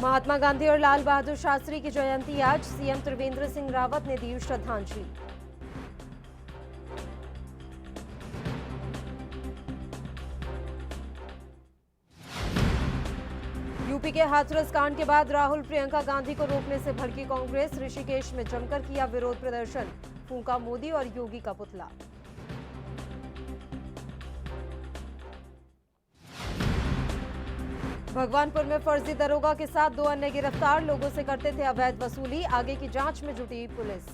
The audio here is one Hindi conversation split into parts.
महात्मा गांधी और लाल बहादुर शास्त्री की जयंती आज, सीएम त्रिवेंद्र सिंह रावत ने दी श्रद्धांजलि। यूपी के हाथरस कांड के बाद राहुल प्रियंका गांधी को रोकने से भड़की कांग्रेस, ऋषिकेश में जमकर किया विरोध प्रदर्शन, फूंका मोदी और योगी का पुतला। भगवानपुर में फर्जी दरोगा के साथ 2 अन्य गिरफ्तार, लोगों से करते थे अवैध वसूली, आगे की जांच में जुटी पुलिस।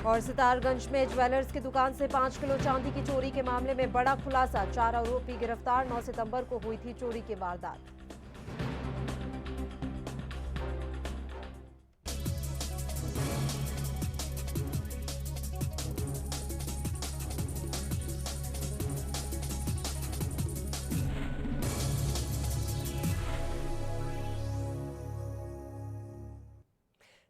और सितारगंज में ज्वेलर्स की दुकान से 5 किलो चांदी की चोरी के मामले में बड़ा खुलासा, 4 आरोपी गिरफ्तार, 9 सितंबर को हुई थी चोरी की वारदात।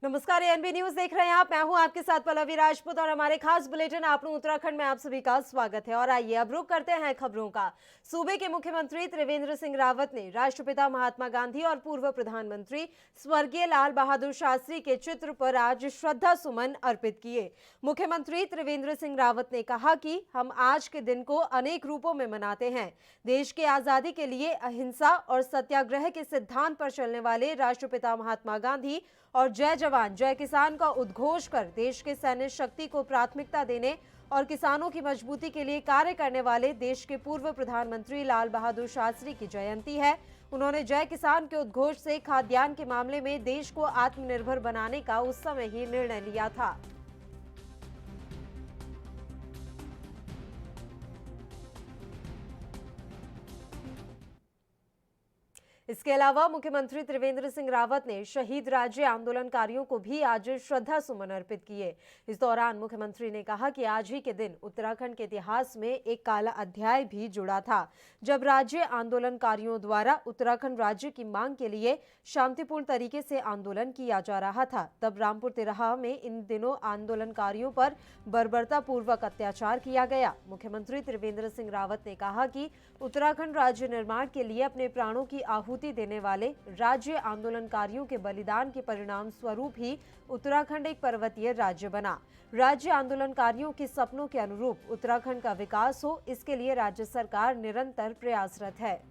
नमस्कार, एएनबी न्यूज देख रहे हैं आप। मैं हूं आपके साथ पल्लवी राजपूत और हमारे खास बुलेटिन आप लोग उत्तराखंड में आप सभी का स्वागत है। और आइए अब रुख करते हैं खबरों का। सूबे के मुख्यमंत्री त्रिवेंद्र सिंह रावत ने राष्ट्रपिता महात्मा गांधी और पूर्व प्रधानमंत्री स्वर्गीय लाल बहादुर शास्त्री के चित्र पर आज श्रद्धा सुमन अर्पित किए। मुख्यमंत्री त्रिवेंद्र सिंह रावत ने कहा कि हम आज के दिन को अनेक रूपों में मनाते हैं। देश की आजादी के लिए अहिंसा और सत्याग्रह के सिद्धांत पर चलने वाले राष्ट्रपिता महात्मा गांधी और जय जवान जय किसान का उद्घोष कर देश के सैन्य शक्ति को प्राथमिकता देने और किसानों की मजबूती के लिए कार्य करने वाले देश के पूर्व प्रधानमंत्री लाल बहादुर शास्त्री की जयंती है। उन्होंने जय किसान के उद्घोष से खाद्यान्न के मामले में देश को आत्मनिर्भर बनाने का उस समय ही निर्णय लिया था। इसके अलावा मुख्यमंत्री त्रिवेंद्र सिंह रावत ने शहीद राज्य आंदोलनकारियों को भी आज श्रद्धा सुमन अर्पित किए। इस दौरान मुख्यमंत्री ने कहा कि आज ही के दिन उत्तराखंड के इतिहास में एक काला अध्याय भी जुड़ा था, जब राज्य आंदोलनकारियों द्वारा उत्तराखंड राज्य की मांग के लिए शांतिपूर्ण तरीके से आंदोलन किया जा रहा था। तब रामपुर तिराहा में इन दिनों आंदोलनकारियों पर बर्बरतापूर्वक अत्याचार किया गया। मुख्यमंत्री त्रिवेंद्र सिंह रावत ने कहा कि उत्तराखंड राज्य निर्माण के लिए अपने प्राणों की आहुति देने वाले राज्य आंदोलनकारियों के बलिदान के परिणाम स्वरूप ही उत्तराखंड एक पर्वतीय राज्य बना। राज्य आंदोलनकारियों के सपनों के अनुरूप उत्तराखंड का विकास हो, इसके लिए राज्य सरकार निरंतर प्रयासरत है।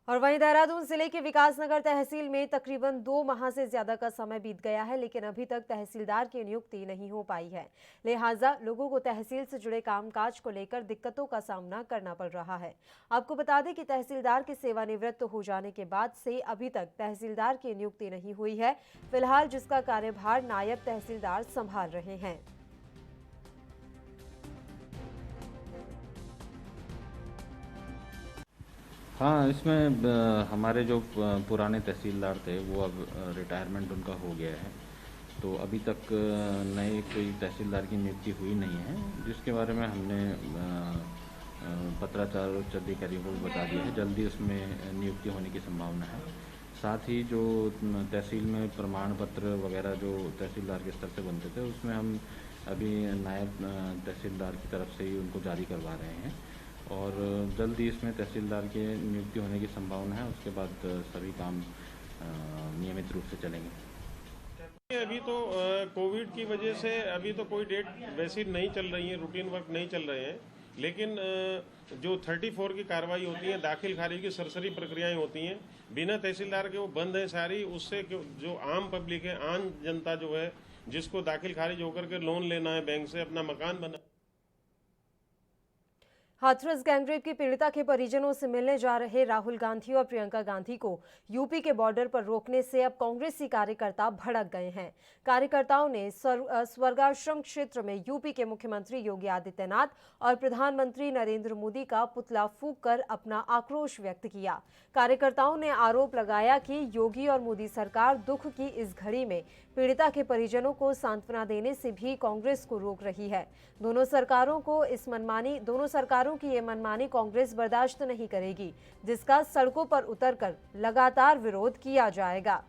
और वहीं देहरादून जिले के विकासनगर तहसील में तकरीबन 2 माह से ज्यादा का समय बीत गया है, लेकिन अभी तक तहसीलदार की नियुक्ति नहीं हो पाई है। लिहाजा लोगों को तहसील से जुड़े कामकाज को लेकर दिक्कतों का सामना करना पड़ रहा है। आपको बता दें कि तहसीलदार के सेवानिवृत्त हो जाने के बाद से अभी तक तहसीलदार की नियुक्ति नहीं हुई है। फिलहाल जिसका कार्यभार नायब तहसीलदार संभाल रहे हैं। हाँ, इसमें हमारे जो पुराने तहसीलदार थे वो अब रिटायरमेंट उनका हो गया है, तो अभी तक नए कोई तहसीलदार की नियुक्ति हुई नहीं है, जिसके बारे में हमने पत्राचार उच्च अधिकारियों को बता दिया है। जल्दी उसमें नियुक्ति होने की संभावना है। साथ ही जो तहसील में प्रमाण पत्र वगैरह जो तहसीलदार के स्तर से बनते थे, उसमें हम अभी नायब तहसीलदार की तरफ से ही उनको जारी करवा रहे हैं और जल्दी इसमें तहसीलदार की नियुक्ति होने की संभावना है। उसके बाद सभी काम नियमित रूप से चलेंगे। अभी तो कोविड की वजह से अभी तो कोई डेट वैसी नहीं चल रही है, रूटीन वर्क नहीं चल रहे हैं, लेकिन जो 34 की कार्रवाई होती है, दाखिल खारिज की सरसरी प्रक्रियाएं होती हैं, बिना तहसीलदार के वो बंद है सारी। उससे जो आम पब्लिक है, आम जनता जो है, जिसको दाखिल खारिज होकर के लोन लेना है बैंक से, अपना मकान बना। हाथरस गैंगरेप की पीड़िता के परिजनों से मिलने जा रहे राहुल गांधी और प्रियंका गांधी को यूपी के बॉर्डर पर रोकने से अब कांग्रेसी कार्यकर्ता भड़क गए हैं। कार्यकर्ताओं ने स्वर्गाश्रम क्षेत्र में यूपी के मुख्यमंत्री योगी आदित्यनाथ और प्रधानमंत्री नरेंद्र मोदी का पुतला फूंक कर अपना आक्रोश व्यक्त किया। कार्यकर्ताओं ने आरोप लगाया कि योगी और मोदी सरकार दुख की इस घड़ी में पीड़िता के परिजनों को सांत्वना देने से भी कांग्रेस को रोक रही है। दोनों सरकारों दुकानदारों की ये मनमानी कांग्रेस बर्दाश्त नहीं करेगी, जिसका सड़कों पर उतरकर लगातार विरोध किया जाएगा।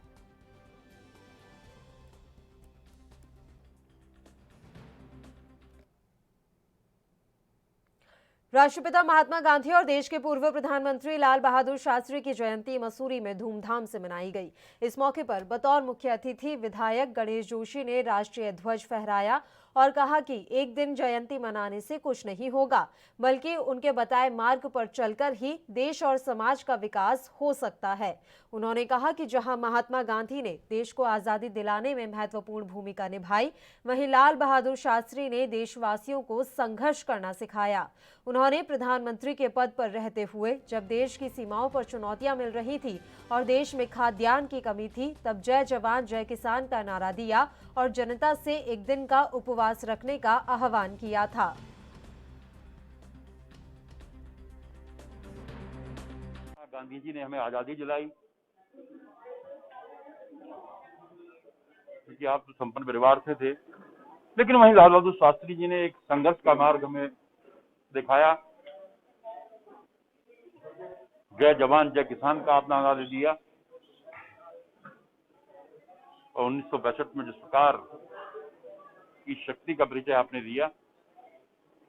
राष्ट्रपिता महात्मा गांधी और देश के पूर्व प्रधानमंत्री लाल बहादुर शास्त्री की जयंती मसूरी में धूमधाम से मनाई गई। इस मौके पर बतौर मुख्य अतिथि विधायक गणेश जोशी ने राष्ट्रीय ध्वज फहराया और कहा कि एक दिन जयंती मनाने से कुछ नहीं होगा, बल्कि उनके बताए मार्ग पर चलकर ही देश और समाज का विकास हो सकता है। उन्होंने कहा कि जहां महात्मा गांधी ने देश को आजादी दिलाने में महत्वपूर्ण भूमिका निभाई, वहीं लाल बहादुर शास्त्री ने देशवासियों को संघर्ष करना सिखाया। उन्होंने प्रधानमंत्री के पद पर रहते हुए जब देश की सीमाओं पर चुनौतियां मिल रही थी और देश में खाद्यान्न की कमी थी, तब जय जवान जय किसान का नारा दिया और जनता से एक दिन का उपवास रखने का आह्वान किया था। गांधी जी ने हमें आजादी दिलाई, क्योंकि आप तो संपन्न परिवार से थे, लेकिन वहीं लाल बहादुर शास्त्री जी ने एक संघर्ष का मार्ग हमें दिखाया। जय जवान जय किसान का आपने नारा दिया और 1962 में जिस प्रकार की शक्ति का परिचय आपने दिया,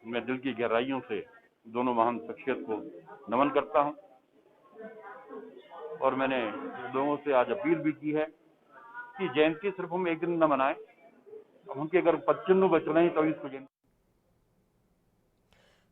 मैं दिल की गहराइयों से दोनों महान शख्सियत को नमन करता हूं। और मैंने लोगों से आज अपील भी की है कि जयंती सिर्फ हम एक दिन न मनाएं, उनके अगर पदचिन्ह बच रहे हैं तो इसको जयंती।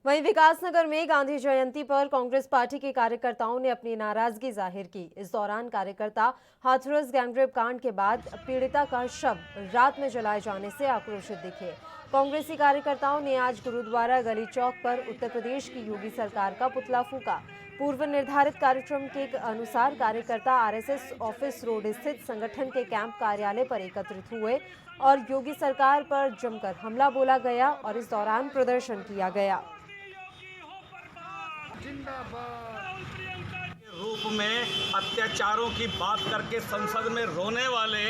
वहीं विकासनगर में गांधी जयंती पर कांग्रेस पार्टी के कार्यकर्ताओं ने अपनी नाराजगी जाहिर की। इस दौरान कार्यकर्ता हाथरस गैंगरेप कांड के बाद पीड़िता का शव रात में जलाए जाने से आक्रोशित दिखे। कांग्रेसी कार्यकर्ताओं ने आज गुरुद्वारा गली चौक पर उत्तर प्रदेश की योगी सरकार का पुतला फूका। पूर्व निर्धारित कार्यक्रम के अनुसार कार्यकर्ता आरएसएस ऑफिस रोड स्थित संगठन के कैंप कार्यालय पर एकत्रित हुए और योगी सरकार पर जमकर हमला बोला गया और इस दौरान प्रदर्शन किया गया। रूप में अत्याचारों की बात करके संसद में रोने वाले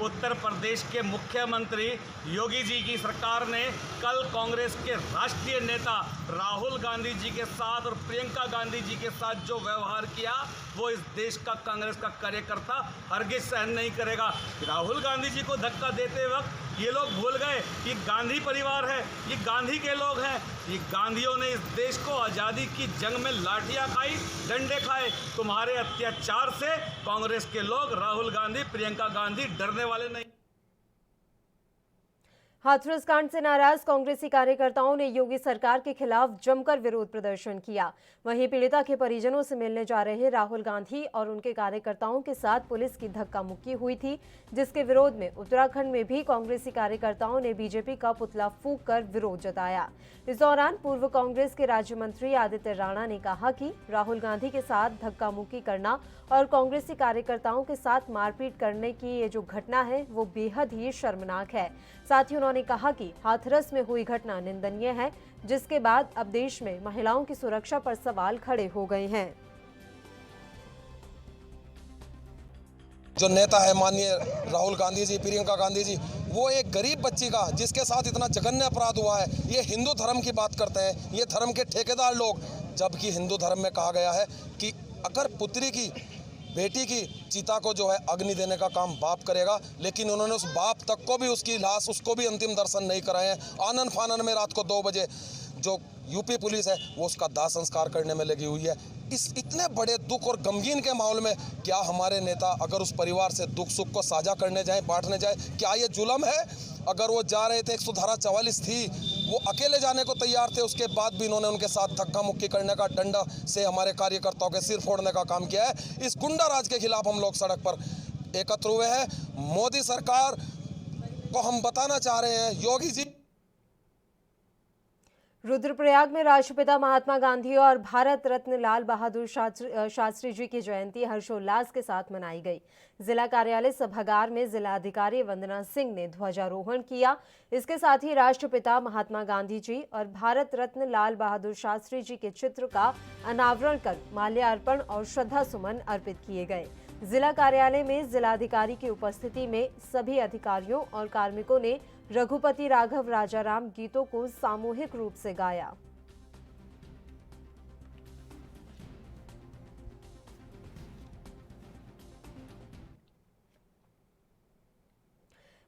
उत्तर प्रदेश के मुख्यमंत्री योगी जी की सरकार ने कल कांग्रेस के राष्ट्रीय नेता राहुल गांधी जी के साथ और प्रियंका गांधी जी के साथ जो व्यवहार किया, वो इस देश का कांग्रेस का कार्यकर्ता हरगिज सहन नहीं करेगा। राहुल गांधी जी को धक्का देते वक्त ये लोग भूल गए कि गांधी परिवार है, ये गांधी के लोग हैं। ये गांधियों ने इस देश को आज़ादी की जंग में लाठियां खाई, डंडे खाए। तुम्हारे अत्याचार से कांग्रेस के लोग, राहुल गांधी, प्रियंका गांधी डरने वाले नहीं। हाथरस कांड से नाराज कांग्रेसी कार्यकर्ताओं ने योगी सरकार के खिलाफ जमकर विरोध प्रदर्शन किया। वहीं पीड़िता के परिजनों से मिलने जा रहे राहुल गांधी और उनके कार्यकर्ताओं के साथ पुलिस की धक्का मुक्की हुई थी, जिसके विरोध में उत्तराखंड में भी कांग्रेसी कार्यकर्ताओं ने बीजेपी का पुतला फूंक कर विरोध जताया। इस दौरान पूर्व कांग्रेस के राज्य मंत्री आदित्य राणा ने कहा कि राहुल गांधी के साथ धक्का मुक्की करना और कांग्रेसी कार्यकर्ताओं के साथ मारपीट करने की ये जो घटना है वो बेहद ही शर्मनाक है। साथ ही उन्होंने कहा कि हाथरस में हुई घटना निंदनीय है, जिसके बाद अब देश में महिलाओं की सुरक्षा पर सवाल खड़े हो गए हैं। जो नेता है माननीय राहुल गांधी जी, प्रियंका गांधी जी, वो एक गरीब बच्ची का जिसके साथ इतना जघन्य अपराध हुआ है, ये हिंदू धर्म की बात करते हैं, ये धर्म के ठेकेदार लोग, जबकि हिंदू धर्म में कहा गया है कि अगर पुत्री की, बेटी की चिता को जो है अग्नि देने का काम बाप करेगा, लेकिन उन्होंने उस बाप तक को भी, उसकी लाश, उसको भी अंतिम दर्शन नहीं कराए हैं। आनन फानन में रात को 2 बजे जो यूपी पुलिस है वो उसका दाह संस्कार करने में लगी हुई है। इस इतने बड़े दुख और गमगीन के माहौल में क्या हमारे नेता अगर उस परिवार से दुख सुख को साझा करने जाए, बांटने जाए, क्या ये जुल्म है? अगर वो जा रहे थे, 144 थी, वो अकेले जाने को तैयार थे, उसके बाद भी इन्होंने उनके साथ धक्का मुक्की करने का, डंडा से हमारे कार्यकर्ताओं के सिर फोड़ने का काम किया है। इस गुंडा राज के खिलाफ हम लोग सड़क पर एकत्र हुए हैं। मोदी सरकार को हम बताना चाह रहे हैं, योगी जी। रुद्रप्रयाग में राष्ट्रपिता महात्मा गांधी और भारत रत्न लाल बहादुर शास्त्री जी की जयंती हर्षोल्लास के साथ मनाई गई। जिला कार्यालय सभागार में जिलाधिकारी वंदना सिंह ने ध्वजारोहण किया। इसके साथ ही राष्ट्रपिता महात्मा गांधी जी और भारत रत्न लाल बहादुर शास्त्री जी के चित्र का अनावरण कर माल्यार्पण और श्रद्धा सुमन अर्पित किए गए। जिला कार्यालय में जिलाधिकारी की उपस्थिति में सभी अधिकारियों और कार्मिकों ने रघुपति राघव राजाराम गीतों को सामूहिक रूप से गाया।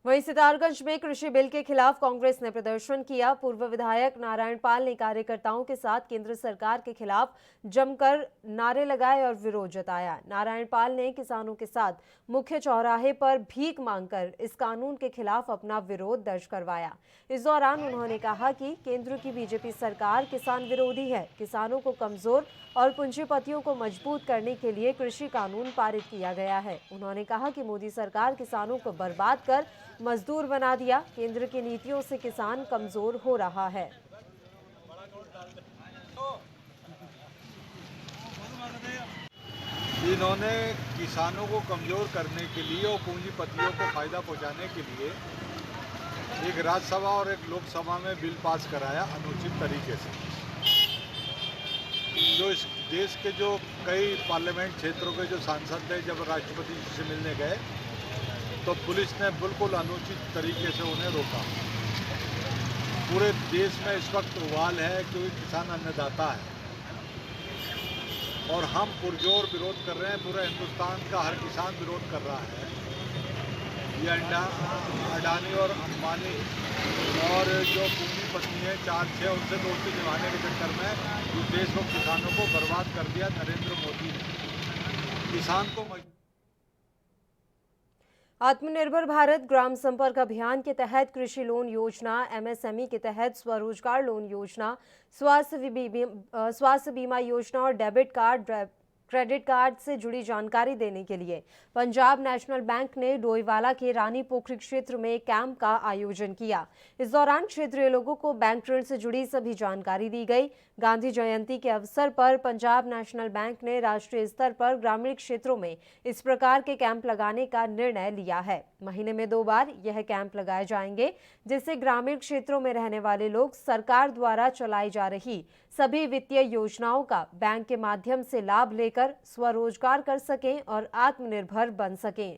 वहीं सितारगंज में कृषि बिल के खिलाफ कांग्रेस ने प्रदर्शन किया। पूर्व विधायक नारायण पाल ने कार्यकर्ताओं के साथ केंद्र सरकार के खिलाफ जमकर नारे लगाए और विरोध जताया। नारायण पाल ने किसानों के साथ मुख्य चौराहे पर भीख मांगकर इस कानून के खिलाफ अपना विरोध दर्ज करवाया। इस दौरान उन्होंने कहा कि केंद्र की बीजेपी सरकार किसान विरोधी है। किसानों को कमजोर और पूंजीपतियों को मजबूत करने के लिए कृषि कानून पारित किया गया है। उन्होंने कहा कि मोदी सरकार किसानों को बर्बाद कर मजदूर बना दिया। केंद्र की नीतियों से किसान कमजोर हो रहा है। इन्होंने किसानों को कमजोर करने के लिए और पूंजीपतियों को फायदा पहुंचाने के लिए एक राज्यसभा और एक लोकसभा में बिल पास कराया अनुचित तरीके से। जो इस देश के जो कई पार्लियामेंट क्षेत्रों के जो सांसद थे, जब राष्ट्रपति जी से मिलने गए तो पुलिस ने बिल्कुल अनुचित तरीके से उन्हें रोका। पूरे देश में इस वक्त उबाल है क्योंकि किसान अन्नदाता है और हम पुरजोर विरोध कर रहे हैं। पूरे हिंदुस्तान का हर किसान विरोध कर रहा है। ये अडानी और अंबानी और जो पूंजीपति हैं 4-6 उनसे दोस्ती निभाने के चक्कर में इस देश को किसानों को बर्बाद कर दिया नरेंद्र मोदी ने। किसान को आत्मनिर्भर भारत ग्राम संपर्क अभियान के तहत कृषि लोन योजना, एमएसएमई के तहत स्वरोजगार लोन योजना, स्वास्थ्य बीमा योजना और डेबिट कार्ड क्रेडिट कार्ड से जुड़ी जानकारी देने के लिए पंजाब नेशनल बैंक ने डोईवाला के रानी पोखरी क्षेत्र में कैंप का आयोजन किया। इस दौरान क्षेत्रीय लोगों को बैंक ऋण से जुड़ी सभी जानकारी दी गई। गांधी जयंती के अवसर पर पंजाब नेशनल बैंक ने राष्ट्रीय स्तर पर ग्रामीण क्षेत्रों में इस प्रकार के कैंप लगाने का निर्णय लिया है। महीने में 2 बार यह कैंप लगाए जाएंगे, जिससे ग्रामीण क्षेत्रों में रहने वाले लोग सरकार द्वारा चलाई जा रही सभी वित्तीय योजनाओं का बैंक के माध्यम से लाभ लेकर स्वरोजगार कर सकें और आत्मनिर्भर बन सकें।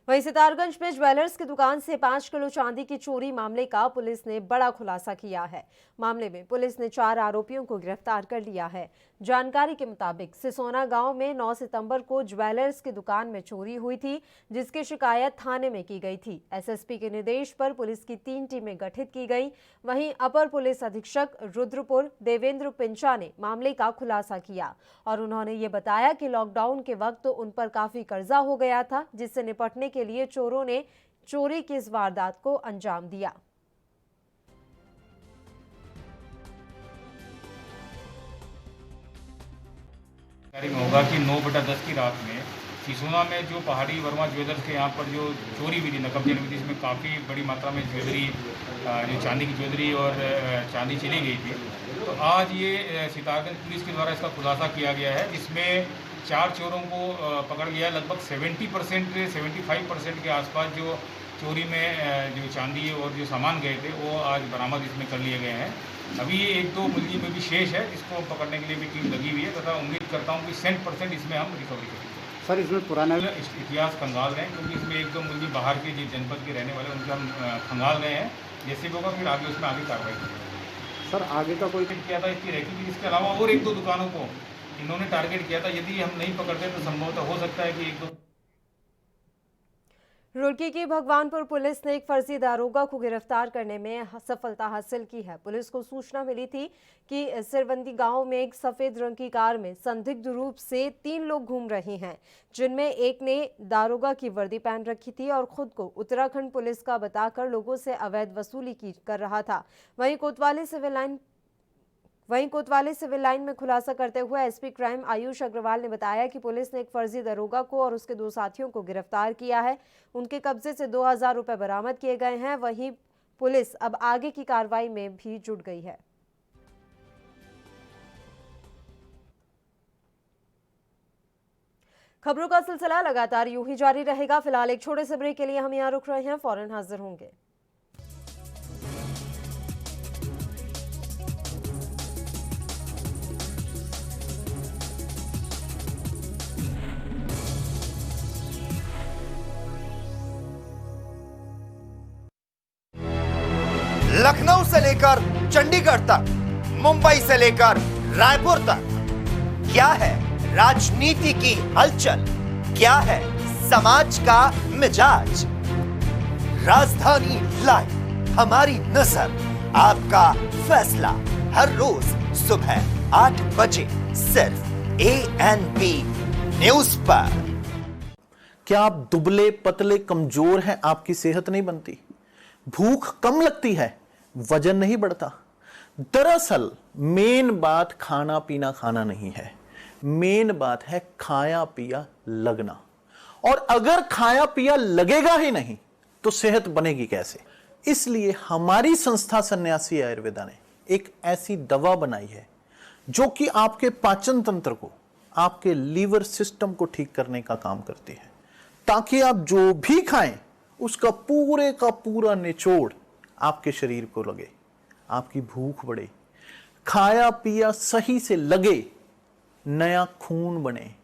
वहीं सितारगंज में ज्वेलर्स की दुकान से 5 किलो चांदी की चोरी मामले का पुलिस ने बड़ा खुलासा किया है। मामले में पुलिस ने 4 आरोपियों को गिरफ्तार कर लिया है। जानकारी के मुताबिक सिसोना गांव में 9 सितंबर को ज्वेलर्स की दुकान में चोरी हुई थी, जिसकी शिकायत थाने में की गई थी। एसएसपी के निर्देश पर पुलिस की 3 टीमें गठित की गई। वहीं अपर पुलिस अधीक्षक रुद्रपुर देवेंद्र पिंचा ने मामले का खुलासा किया और उन्होंने ये बताया कि लॉकडाउन के वक्त उन पर काफी कर्जा हो गया था, जिससे निपटने के लिए चोरों ने चोरी की इस वारदात को अंजाम दिया। में होगा कि 9/10 की रात में सिसोना में जो पहाड़ी वर्मा ज्वेलर्स के यहाँ पर जो चोरी हुई थी, नकबजन हुई थी, इसमें काफ़ी बड़ी मात्रा में ज्वेलरी, जो चांदी की ज्वेलरी और चांदी चली गई थी। तो आज ये सितारगंज पुलिस के द्वारा इसका खुलासा किया गया है, जिसमें 4 चोरों को पकड़ गया। लगभग 70% से 75% के आसपास जो चोरी में जो चांदी और जो सामान गए थे वो आज बरामद इसमें कर लिए गए हैं। अभी ये 1-2 मुलजिम में भी शेष है, जिसको पकड़ने के लिए भी टीम लगी हुई है तथा उम्मीद करता हूँ कि 100% इसमें हम रिकवरी करेंगे। सर, इसमें पुराना इतिहास खंगाल रहे हैं, क्योंकि इसमें 1-2 मुलजिम बाहर के जिस जनपद के रहने वाले उनके हम खंगाल रहे हैं। जैसे भी होगा फिर आगे उसमें आगे कार्रवाई करेंगे। सर, आगे का कोई किया था इसकी रैकी, इसके अलावा और 1-2 दुकानों को इन्होंने टारगेट किया था। यदि हम नहीं पकड़ते तो संभवतः हो सकता है कि 1-2। रुड़की की भगवानपुर पुलिस ने एक फर्जी दारोगा को गिरफ्तार करने में सफलता हासिल की है। पुलिस को सूचना मिली थी कि सिरवंदी गांव में एक सफेद रंग की कार में संदिग्ध रूप से 3 लोग घूम रहे हैं, जिनमें एक ने दारोगा की वर्दी पहन रखी थी और खुद को उत्तराखंड पुलिस का बताकर लोगों से अवैध वसूली कर रहा था। वहीं कोतवाली सिविल लाइन में खुलासा करते हुए एसपी क्राइम आयुष अग्रवाल ने बताया कि पुलिस ने एक फर्जी दरोगा को और उसके 2 साथियों को गिरफ्तार किया है। उनके कब्जे से 2000 रुपए बरामद किए गए हैं। वहीं पुलिस अब आगे की कार्रवाई में भी जुट गई है। खबरों का सिलसिला लगातार यूं ही जारी रहेगा। फिलहाल एक छोटे से ब्रेक के लिए हम यहां रुक रहे हैं, फौरन हाजिर होंगे। लखनऊ से लेकर चंडीगढ़ तक, मुंबई से लेकर रायपुर तक। क्या है राजनीति की हलचल, क्या है समाज का मिजाज। राजधानी लाइव, हमारी नजर, आपका फैसला, हर रोज सुबह 8 बजे सिर्फ ANP न्यूज पर। क्या आप दुबले पतले कमजोर हैं, आपकी सेहत नहीं बनती, भूख कम लगती है, वजन नहीं बढ़ता? दरअसल मेन बात खाना पीना खाना नहीं है, मेन बात है खाया पिया लगना। और अगर खाया पिया लगेगा ही नहीं तो सेहत बनेगी कैसे? इसलिए हमारी संस्था सन्यासी आयुर्वेदा ने एक ऐसी दवा बनाई है जो कि आपके पाचन तंत्र को, आपके लीवर सिस्टम को ठीक करने का काम करती है, ताकि आप जो भी खाएं उसका पूरे का पूरा निचोड़ आपके शरीर को लगे, आपकी भूख बढ़े, खाया पिया सही से लगे, नया खून बने,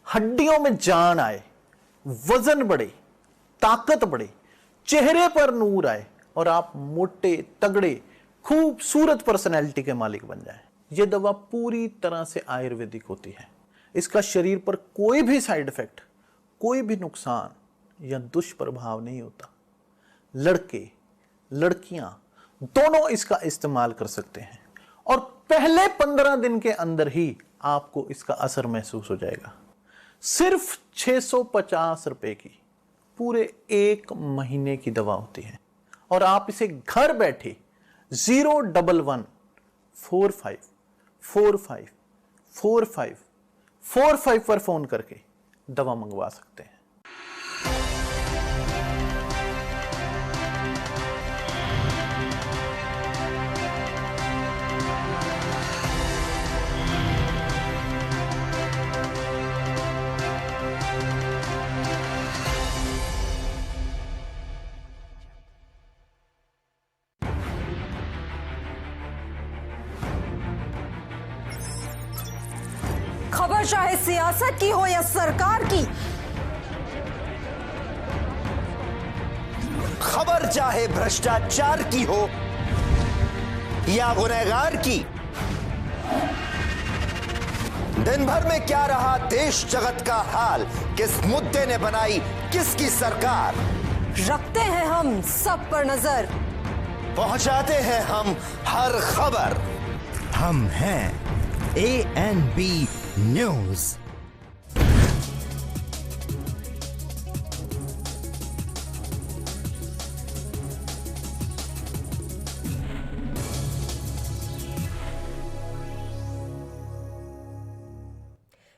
हड्डियों में जान आए, वजन बढ़े, ताकत बढ़े, चेहरे पर नूर आए और आप मोटे तगड़े खूबसूरत पर्सनैलिटी के मालिक बन जाएं। यह दवा पूरी तरह से आयुर्वेदिक होती है। इसका शरीर पर कोई भी साइड इफेक्ट, कोई भी नुकसान या दुष्प्रभाव नहीं होता। लड़के लड़कियां दोनों इसका इस्तेमाल कर सकते हैं और पहले 15 दिन के अंदर ही आपको इसका असर महसूस हो जाएगा। सिर्फ 650 रुपए की पूरे 1 महीने की दवा होती है और आप इसे घर बैठे 01145454545 पर फोन करके दवा मंगवा सकते हैं। खबर चाहे सियासत की हो या सरकार की, खबर चाहे भ्रष्टाचार की हो या गुनहगार की, दिन भर में क्या रहा देश जगत का हाल, किस मुद्दे ने बनाई किसकी सरकार, रखते हैं हम सब पर नजर, पहुंचाते हैं हम हर खबर। हम हैं ANP न्यूज।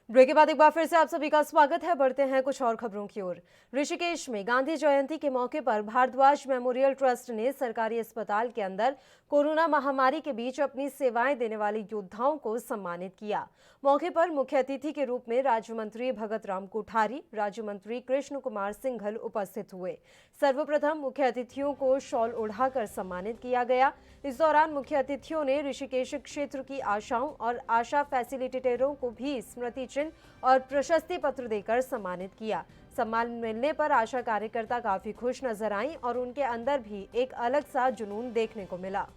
ब्रेक के बाद एक बार फिर से आप सभी का स्वागत है। बढ़ते हैं कुछ और खबरों की ओर। ऋषिकेश में गांधी जयंती के मौके पर भारद्वाज मेमोरियल ट्रस्ट ने सरकारी अस्पताल के अंदर कोरोना महामारी के बीच अपनी सेवाएं देने वाले योद्धाओं को सम्मानित किया। मौके पर मुख्य अतिथि के रूप में राज्य मंत्री भगत राम कोठारी, राज्य मंत्री कृष्ण कुमार सिंघल उपस्थित हुए। सर्वप्रथम मुख्य अतिथियों को शॉल ओढ़ाकर सम्मानित किया गया। इस दौरान मुख्य अतिथियों ने ऋषिकेश क्षेत्र की आशाओं और आशा फैसिलिटेटरों को भी स्मृति चिन्ह और प्रशस्ति पत्र देकर सम्मानित किया। सम्मान मिलने पर आशा कार्यकर्ता काफी खुश नजर आईं और उनके अंदर भी एक अलग सा जुनून देखने को मिला।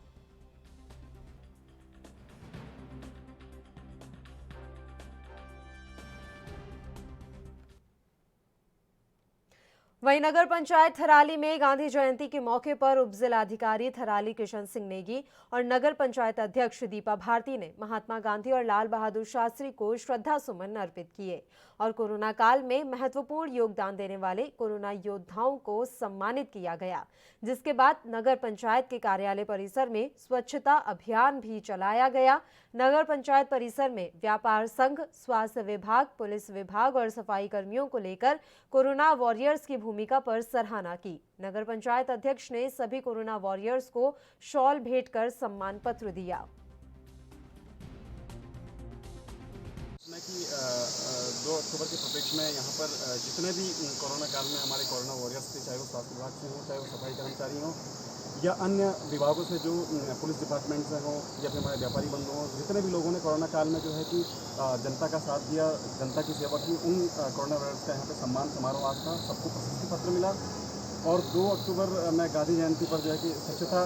वहीं नगर पंचायत थराली में गांधी जयंती के मौके पर उप जिलाधिकारी थराली किशन सिंह नेगी और नगर पंचायत अध्यक्ष दीपा भारती ने महात्मा गांधी और लाल बहादुर शास्त्री को श्रद्धा सुमन अर्पित किए और कोरोना काल में महत्वपूर्ण योगदान देने वाले कोरोना योद्धाओं को सम्मानित किया गया। जिसके बाद नगर पंचायत के कार्यालय परिसर में स्वच्छता अभियान भी चलाया गया। नगर पंचायत परिसर में व्यापार संघ, स्वास्थ्य विभाग, पुलिस विभाग और सफाई कर्मियों को लेकर कोरोना वॉरियर्स की भूमिका पर सराहना की। नगर पंचायत अध्यक्ष ने सभी कोरोना वॉरियर्स को शॉल भेंट कर सम्मान पत्र दिया। कि 2 अक्टूबर के परिप्रेक्ष्य में यहाँ पर जितने भी कोरोना काल में हमारे कोरोना वॉरियर्स थे, चाहे वो स्वास्थ्य विभाग से हों, चाहे वो सफाई कर्मचारी हों या अन्य विभागों से जो पुलिस डिपार्टमेंट से हों या फिर हमारे व्यापारी बंधु हों, जितने भी लोगों ने कोरोना काल में जो है कि जनता का साथ दिया, जनता की सेवा की, उन कोरोना वॉरियर्स का यहाँ पे सम्मान समारोह आज था। सबको प्रशस्ति पत्र मिला और 2 अक्टूबर में गांधी जयंती पर जो है कि स्वच्छता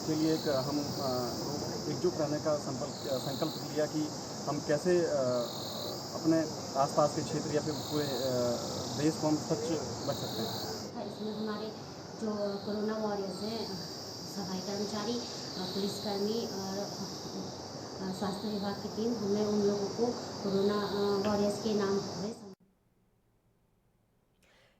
के लिए एक हम एकजुट रहने का संकल्प लिया कि हम कैसे अपने आसपास के क्षेत्र या फिर पूरे देश को हम स्वच्छ रख सकते हैं। इसमें हमारे जो कोरोना वॉरियर्स हैं, सफाई कर्मचारी, पुलिसकर्मी और स्वास्थ्य विभाग की टीम, हमने उन लोगों को कोरोना वॉरियर्स के नाम हुए।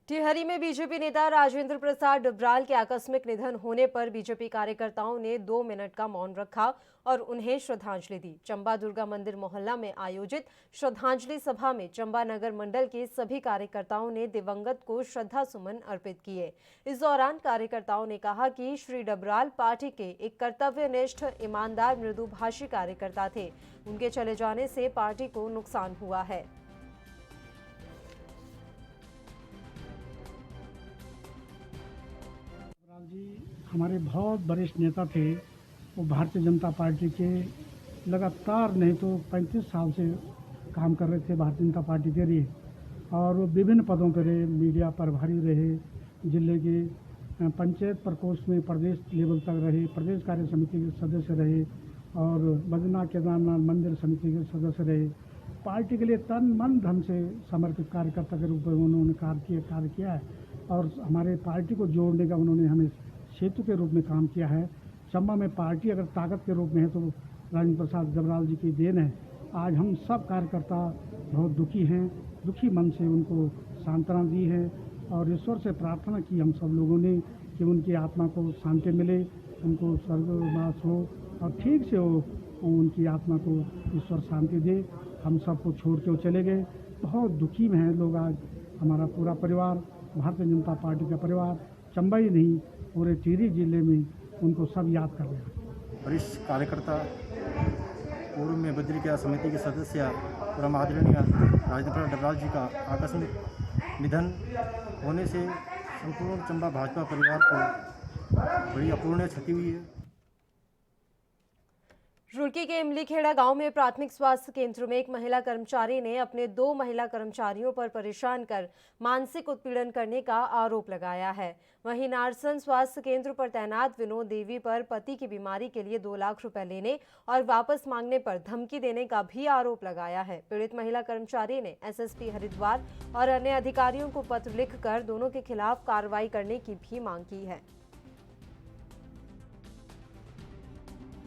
टिहरी में बीजेपी नेता राजेंद्र प्रसाद डबराल के आकस्मिक निधन होने पर बीजेपी कार्यकर्ताओं ने 2 मिनट का मौन रखा और उन्हें श्रद्धांजलि दी। चंबा दुर्गा मंदिर मोहल्ला में आयोजित श्रद्धांजलि सभा में चंबा नगर मंडल के सभी कार्यकर्ताओं ने दिवंगत को श्रद्धा सुमन अर्पित किए। इस दौरान कार्यकर्ताओं ने कहा कि श्री डबराल पार्टी के एक कर्तव्यनिष्ठ, ईमानदार, मृदुभाषी कार्यकर्ता थे। उनके चले जाने से पार्टी को नुकसान हुआ है। हमारे बहुत वरिष्ठ नेता थे। वो भारतीय जनता पार्टी के लगातार नहीं तो 35 साल से काम कर रहे थे भारतीय जनता पार्टी के लिए, और वो विभिन्न पदों पर रहे। मीडिया प्रभारी रहे, जिले के पंचायत प्रकोष्ठ में प्रदेश लेवल तक रहे, प्रदेश कार्य समिति के सदस्य रहे और बद्रीनाथ केदारनाथ मंदिर समिति के सदस्य रहे। पार्टी के लिए तन मन धन से समर्पित कार्यकर्ता के रूप में उन्होंने कार्य किया है और हमारे पार्टी को जोड़ने का उन्होंने हमें सेतु के रूप में काम किया है। चंबा में पार्टी अगर ताकत के रूप में है तो राजेंद्र प्रसाद डबराल जी की देन है। आज हम सब कार्यकर्ता बहुत दुखी हैं, दुखी मन से उनको सांत्वना दी है और ईश्वर से प्रार्थना की हम सब लोगों ने कि उनकी आत्मा को शांति मिले, उनको स्वर्गवास हो और ठीक से हो, उनकी आत्मा को ईश्वर शांति दे। हम सबको छोड़ के वो चले गए। बहुत दुखी में हैं लोग आज। हमारा पूरा परिवार, भारतीय जनता पार्टी का परिवार, चंबा ही नहीं पूरे टिहरी जिले में उनको सब याद कर रहे हैं। वरिष्ठ कार्यकर्ता, पूर्व में बद्री क्या समिति के सदस्य परम आदरणीय राजेंद्र प्रसाद डबराल जी का आकस्मिक निधन होने से संपूर्ण चंबा भाजपा परिवार को बड़ी अपूर्णीय क्षति हुई है। रुड़की के इमलीखेड़ा गांव में प्राथमिक स्वास्थ्य केंद्र में एक महिला कर्मचारी ने अपने 2 महिला कर्मचारियों पर परेशान कर मानसिक उत्पीड़न करने का आरोप लगाया है। वहीं नारसन स्वास्थ्य केंद्र पर तैनात विनोद देवी पर पति की बीमारी के लिए 2 लाख रुपए लेने और वापस मांगने पर धमकी देने का भी आरोप लगाया है। पीड़ित महिला कर्मचारी ने एसएसपी हरिद्वार और अन्य अधिकारियों को पत्र लिखकर दोनों के खिलाफ कार्रवाई करने की भी मांग की है।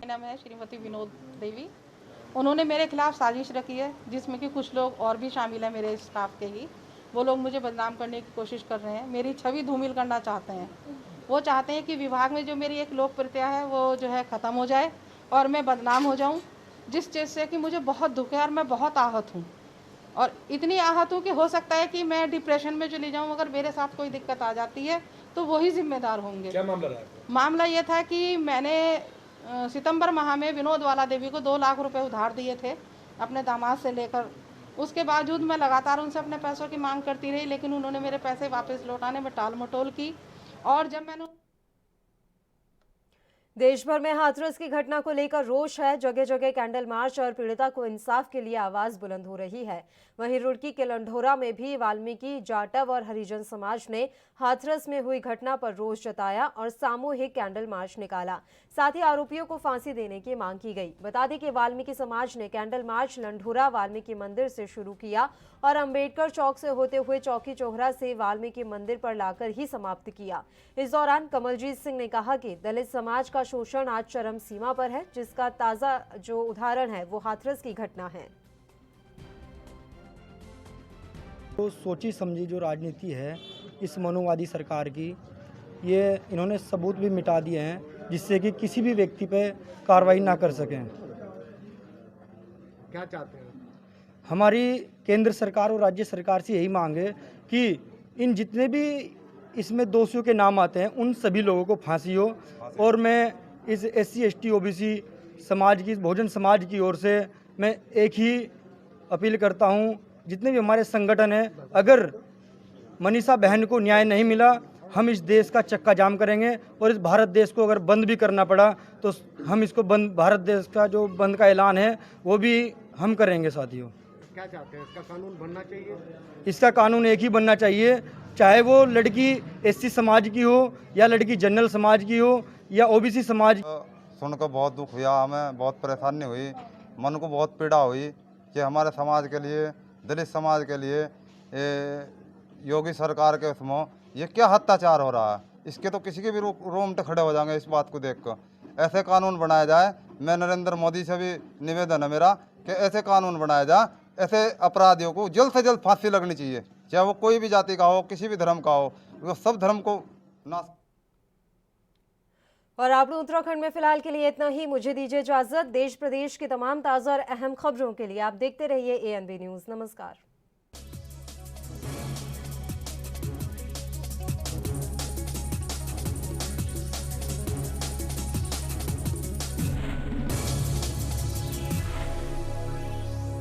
नाम है श्रीमती विनोद देवी। उन्होंने मेरे खिलाफ साजिश रखी है जिसमें कि कुछ लोग और भी शामिल हैं मेरे स्टाफ के ही। वो लोग मुझे बदनाम करने की कोशिश कर रहे हैं, मेरी छवि धूमिल करना चाहते हैं। वो चाहते हैं कि विभाग में जो मेरी एक लोकप्रियता है वो जो है ख़त्म हो जाए और मैं बदनाम हो जाऊं, जिस चीज़ से कि मुझे बहुत दुख है और मैं बहुत आहत हूं। और इतनी आहत हूं कि हो सकता है कि मैं डिप्रेशन में चली जाऊं अगर मेरे साथ कोई दिक्कत आ जाती है तो वही जिम्मेदार होंगे। क्या मामला रहा? मामला ये था कि मैंने सितंबर माह में विनोद वाला देवी को 2 लाख रुपए उधार दिए थे अपने दामाद से लेकर। उसके बावजूद मैं लगातार उनसे अपने पैसों की मांग करती रही, लेकिन उन्होंने मेरे पैसे वापस लौटाने में टाल मटोल की। और जब मैंने देश भर में हाथरस की घटना को लेकर रोष है। जगह जगह कैंडल मार्च और पीड़िता को इंसाफ के लिए आवाज बुलंद हो रही है। वहीं रुड़की के लंढोरा में भी वाल्मीकि, जाटव और हरिजन समाज ने हाथरस में हुई घटना पर रोष जताया और सामूहिक कैंडल मार्च निकाला। साथ ही आरोपियों को फांसी देने की मांग की गई। बता दें कि वाल्मीकि समाज ने कैंडल मार्च लंढोरा वाल्मीकि मंदिर से शुरू किया और अंबेडकर चौक से होते हुए चौकी चौहरा से वाल्मीकि मंदिर पर लाकर ही समाप्त किया। इस दौरान कमलजीत सिंह ने कहा कि दलित समाज का शोषण आज चरम सीमा पर है, जिसका ताजा जो उदाहरण है वो हाथरस की घटना है। तो सोची समझी जो राजनीति है इस मनुवादी सरकार की, ये इन्होंने सबूत भी मिटा दिए हैं जिससे कि किसी भी व्यक्ति पे कार्रवाई ना कर सकें। क्या चाहते हैं? हमारी केंद्र सरकार और राज्य सरकार से यही मांग है कि इन जितने भी इसमें दोषियों के नाम आते हैं उन सभी लोगों को फांसी हो। और मैं इस SC ST OBC समाज की, बहुजन समाज की ओर से मैं एक ही अपील करता हूँ, जितने भी हमारे संगठन हैं, अगर मनीषा बहन को न्याय नहीं मिला हम इस देश का चक्का जाम करेंगे और इस भारत देश को अगर बंद भी करना पड़ा तो हम इसको बंद, भारत देश का जो बंद का ऐलान है वो भी हम करेंगे। साथियों, क्या चाहते हैं? इसका कानून बनना चाहिए? इसका कानून एक ही बनना चाहिए, चाहे वो लड़की SC समाज की हो या लड़की जनरल समाज की हो या OBC समाज। सुनकर बहुत दुख हुआ, हमें बहुत परेशानी हुई, मन को बहुत पीड़ा हुई कि हमारे समाज के लिए, दलित समाज के लिए योगी सरकार के उसमें ये क्या अत्याचार हो रहा है। इसके तो किसी के भी रोंगटे खड़े हो जाएंगे इस बात को देखकर। ऐसे कानून बनाया जाए। मैं नरेंद्र मोदी से भी निवेदन है मेरा कि ऐसे कानून बनाया जाए, ऐसे अपराधियों को जल्द से जल्द फांसी लगनी चाहिए, चाहे वो कोई भी जाति का हो, किसी भी धर्म का हो, वो सब धर्म को नाश। और आप लोग उत्तराखंड में फिलहाल के लिए इतना ही। मुझे दीजिए इजाजत। देश प्रदेश की तमाम ताज़ा और अहम खबरों के लिए आप देखते रहिए ANB न्यूज़। नमस्कार।